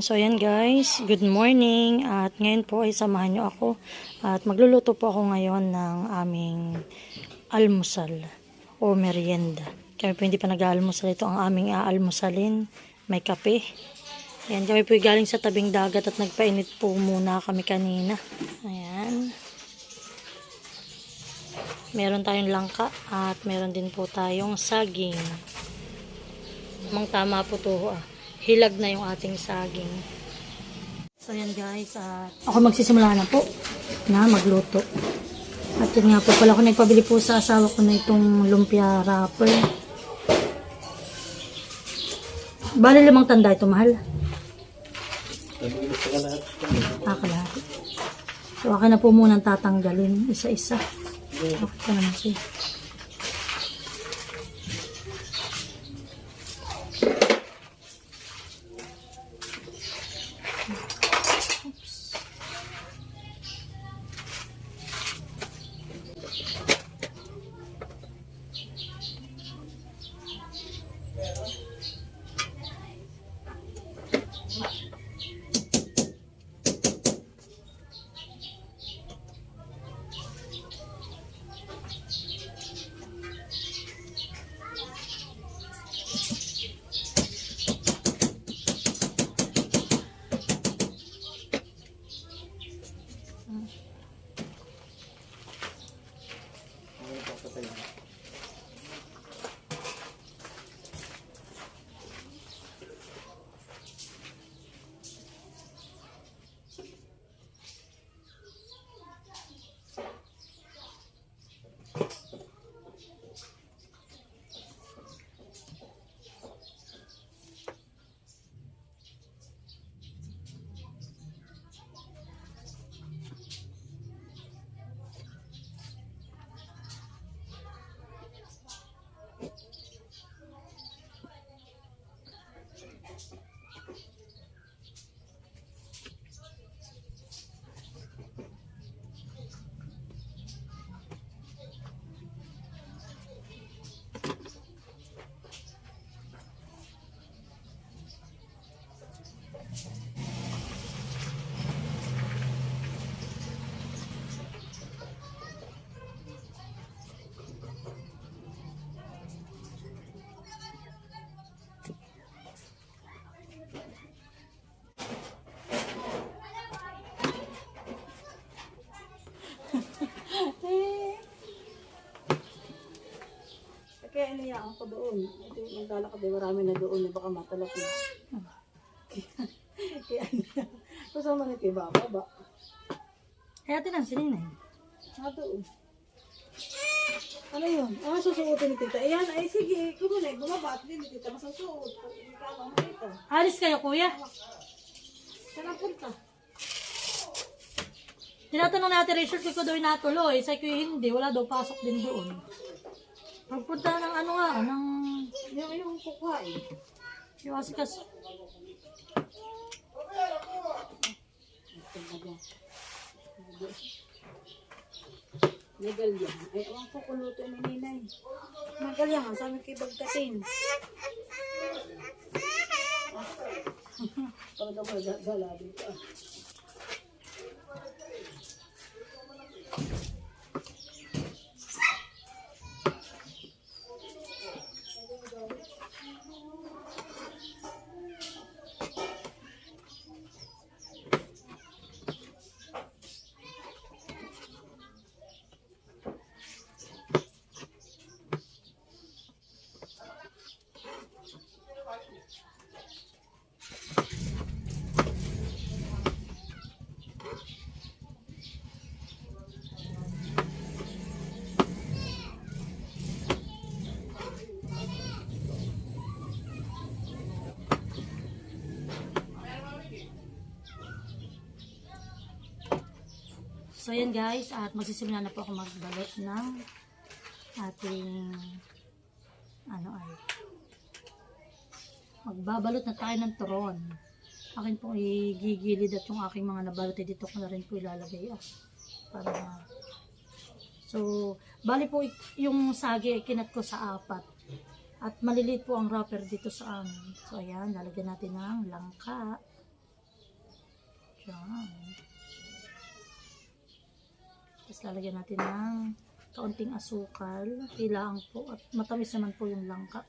So ayan guys, good morning at ngayon po ay samahan nyo ako at magluluto po ako ngayon ng aming almusal o merienda. Kami po hindi pa nag-aalmusal, ito ang aming aalmusalin, may kape. Ayan, kami po galing sa tabing dagat at nagpainit po muna kami kanina. Ayan. Meron tayong langka at meron din po tayong saging. Mang tama po to hilag na yung ating saging. So yan guys, ako magsisimula na po na magluto. At yun nga po pala ako nagpabili po sa asawa ko na itong lumpia wrapper. Bali 5 tanda ito, mahal. Kalahati. So akin na po munang tatanggalin isa-isa. Okay ka naman siya. Kaya inayaan ko doon. Ito yung naglalakad ay marami na doon. Baka matalapin. Kaya kasama nito yung baba. Kaya tinan si Ninay. Doon. Ano yun? Susuotin ni tita. Ayan, ay sige. Kumunay, bumaba at din ni tita. Masusuot. Ikaw mo ito. Alis kayo kuya. Saan ang punta? Tinatanong natin Richard ko daw natuloy. Sa kuya hindi, wala daw pasok din doon. Pagpunta ng ano nga, ng Yung kukuhain. yung asikas. Nagalyan. Ay, awang ko kuluto ni Ninay. Nagalyan, sabi kay Bagkatin. Pagod ako, gala dito. So yan guys, at magsisimula na po ako magbalot ng ating magbabalot na tayo ng turon. Akin pong igigilid at yung aking mga nabalot dito ko na rin po ilalagay para so bali po yung sagi kinat ko sa 4 at maliliit po ang wrapper dito sa amin. So ayan, lalagyan natin ng langka. Yan. Tapos lalagyan natin ng kaunting asukal. Kailangan po. At matamis naman po yung langka.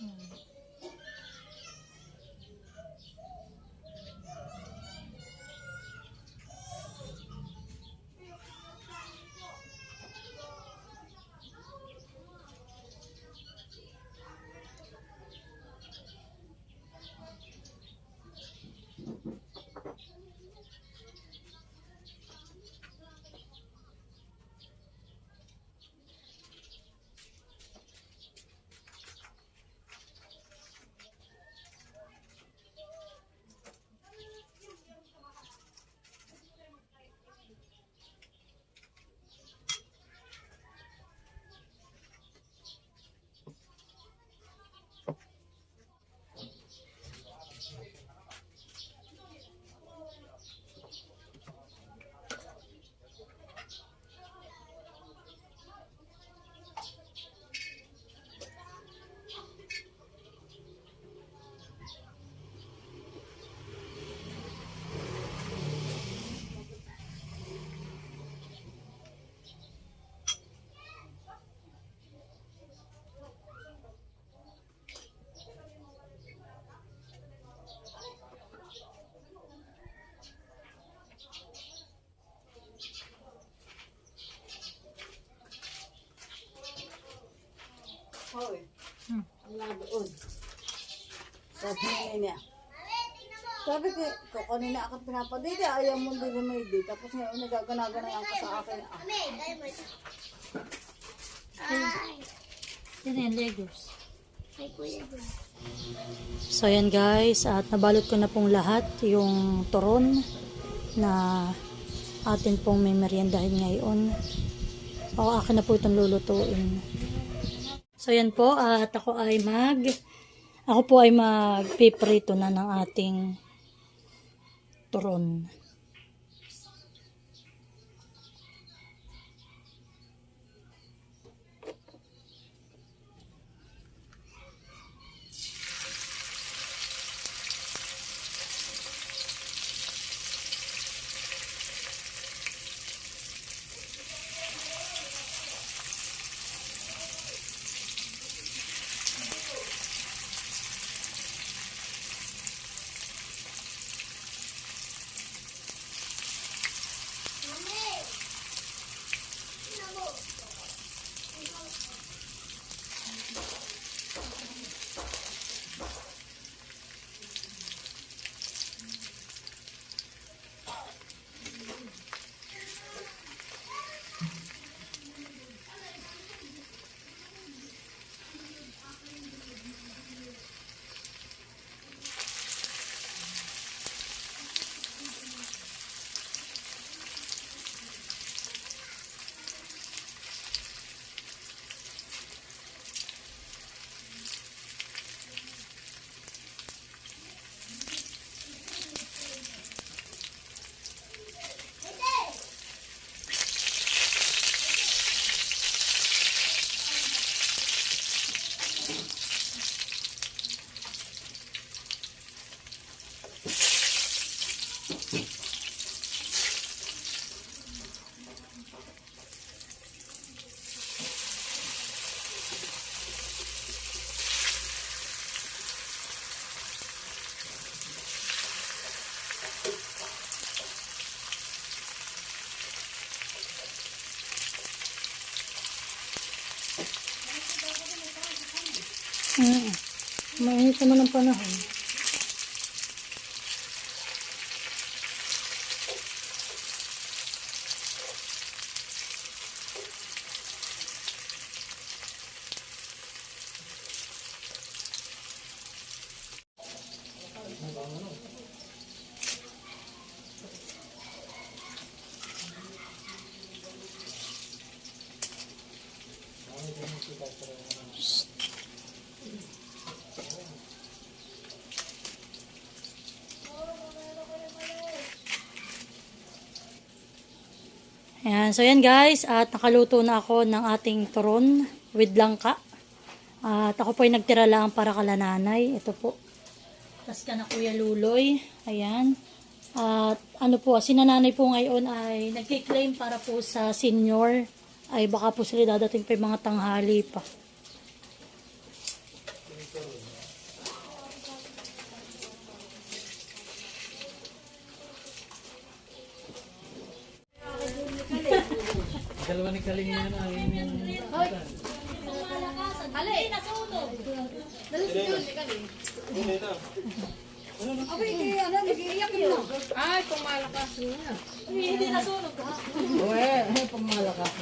Yan. Hoy, Hmm. wala doon. Sabi niya. Sabi ko, kanina ako pinapadidi, ayaw mo din may di. Tapos ngayon nagagana-gana ka sa akin. Yan yan, Legos. So yan guys, at nabalot ko na pong lahat yung turon na atin pong may meriendahin ngayon. So akin na po itong lulutuin. So yan po, at ako po ay magpiprito na ng ating turon. Mainit naman ang panahon. Ayan, so yan guys, at nakaluto na ako ng ating turon with langka. At ako po ay nagtira lang para kala nanay. Ito po. Tas ka na Kuya Luloy. Ayan. At ano po, sinananay po ngayon ay nagki-claim para po sa senior. Ay baka po sila dadating pa yung mga tanghali pa. Dalawa ni Kaling yun na Hali, nasunog. Abi, ano, nag-iiyak yun na. Ay, pumalakas na. Hindi nasunog ha. Uwe, pamalakas.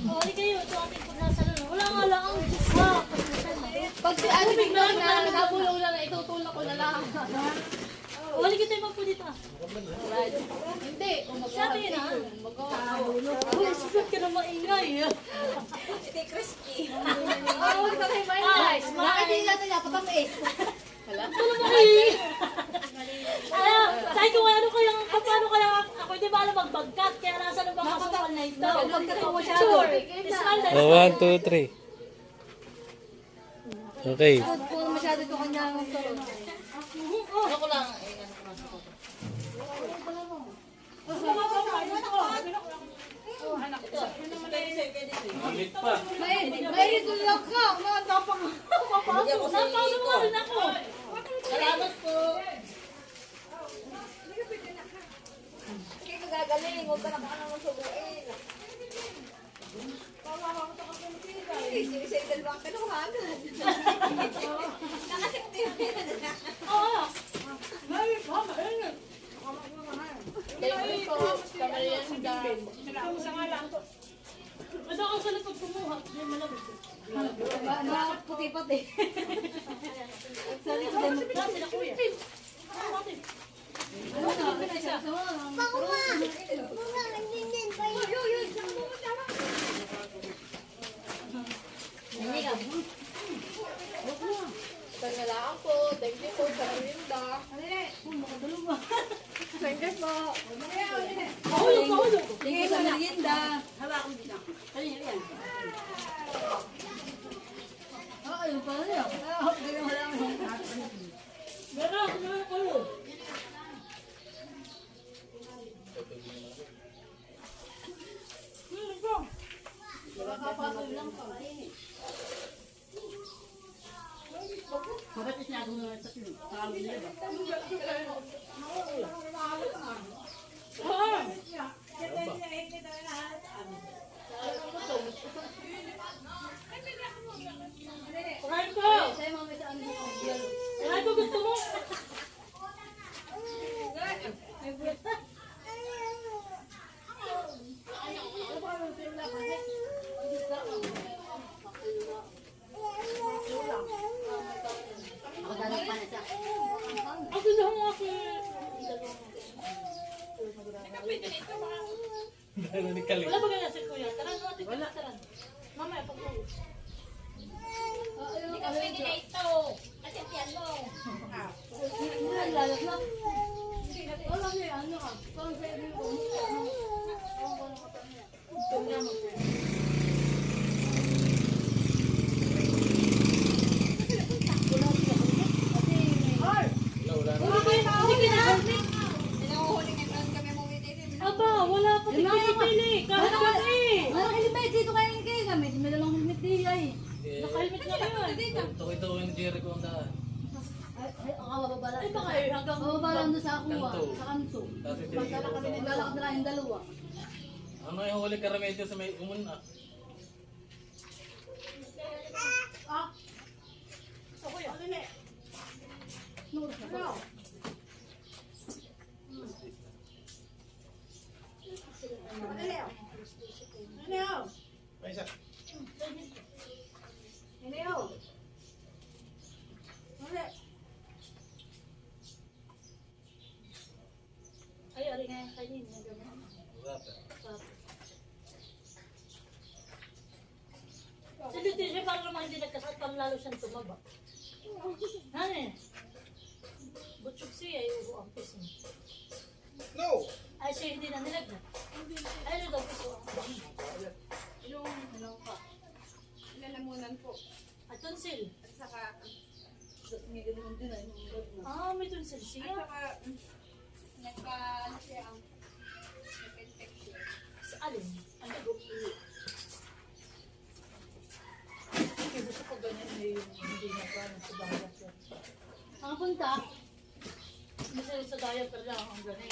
O, di kayo. Ito ating pagnasalan. Wala nga lang ang Diyos ha. Pag si ano bigla na nabulong lang, itutulak ko na lang. O, hali kita yung po dito ah. Hindi, kung Sabi yun ha. mag-ahapon. Uy, susot ka na maingay. Oo, ito kayo ba yun? Ay, Bakit smile. hindi natin napatamis? Sabi ko, ano kaya, paano kaya ako hindi ba alam magbagkat, kaya nasa ano bang kasukal na ito? Pagkatawa siya. Sure. Smile na. Oh, 1, 2, 3. Okay. Kung masyado ito kanya ang tulog. Ano ko lang, Ulit pa. May tulog ka. Mga tapang. Napauso mo rin ako. salamat po. Hindi ka gagaling, huwag ka na baka naman subuin. Sinisay dalawang kanuhagan. Nakasikti yun. Oo. Thank you po. Kamariyan si Dan. Ano ako sa lapag kumuha? Hindi malamig. Puti pati. Saan sila kuya? Ano natin? Tangalaan po. Thank you po sa rinda. Thank you po. Mahulog, mahulog. Tingin sa merienda. Ayun pala niya. Meron, meron kayo. Kain ko! Kain ko gusto mo? Ako lang ako. Dalawa ni Kaling. Wala ba ganyan si kuya? Tara natin. Wala. Tara. Mamaya pag Hindi ka pwede na ito. Kasi tiyan mo. Alam niya, ano ka? Parang pwede mo. Aba, wala pa din pinipili. Kahit kami. Ano helmet dito kaya yung kayo gamit? May dalang helmet diya eh. Nakahelmet na kayo. Tukoy-tukoy ni Jericho ang daan. Ay, ang kababala. Ay, baka eh, hanggang... Kababala doon sa akuha, Kanto. sa kanto. Tapos si Pagkala Jericho. kami naglalakad na lang yung dalawa. Ano yung huli ka remedyo sa may umuna? Ako kuya. Ay, ari nga yung kainin. Si Leticia parang naman hindi nagkasal pang lalo siyang tumaba. Ano eh? Butchok siya ay uho ang piso. No! Ay siya hindi na nilagyan. Ay ano daw piso ang Ilong pa. Lalamunan po. at tonsil. At saka, Tapos may ganun din ay nung blood na. Ah, may tonsil siya. Ano siya ang nagka-infection. Sa alin? Ang dugo. Kaya gusto ko ganyan na yung hindi na pa sa diaper. Ang punta? Kasi sa diaper lang ang ganun.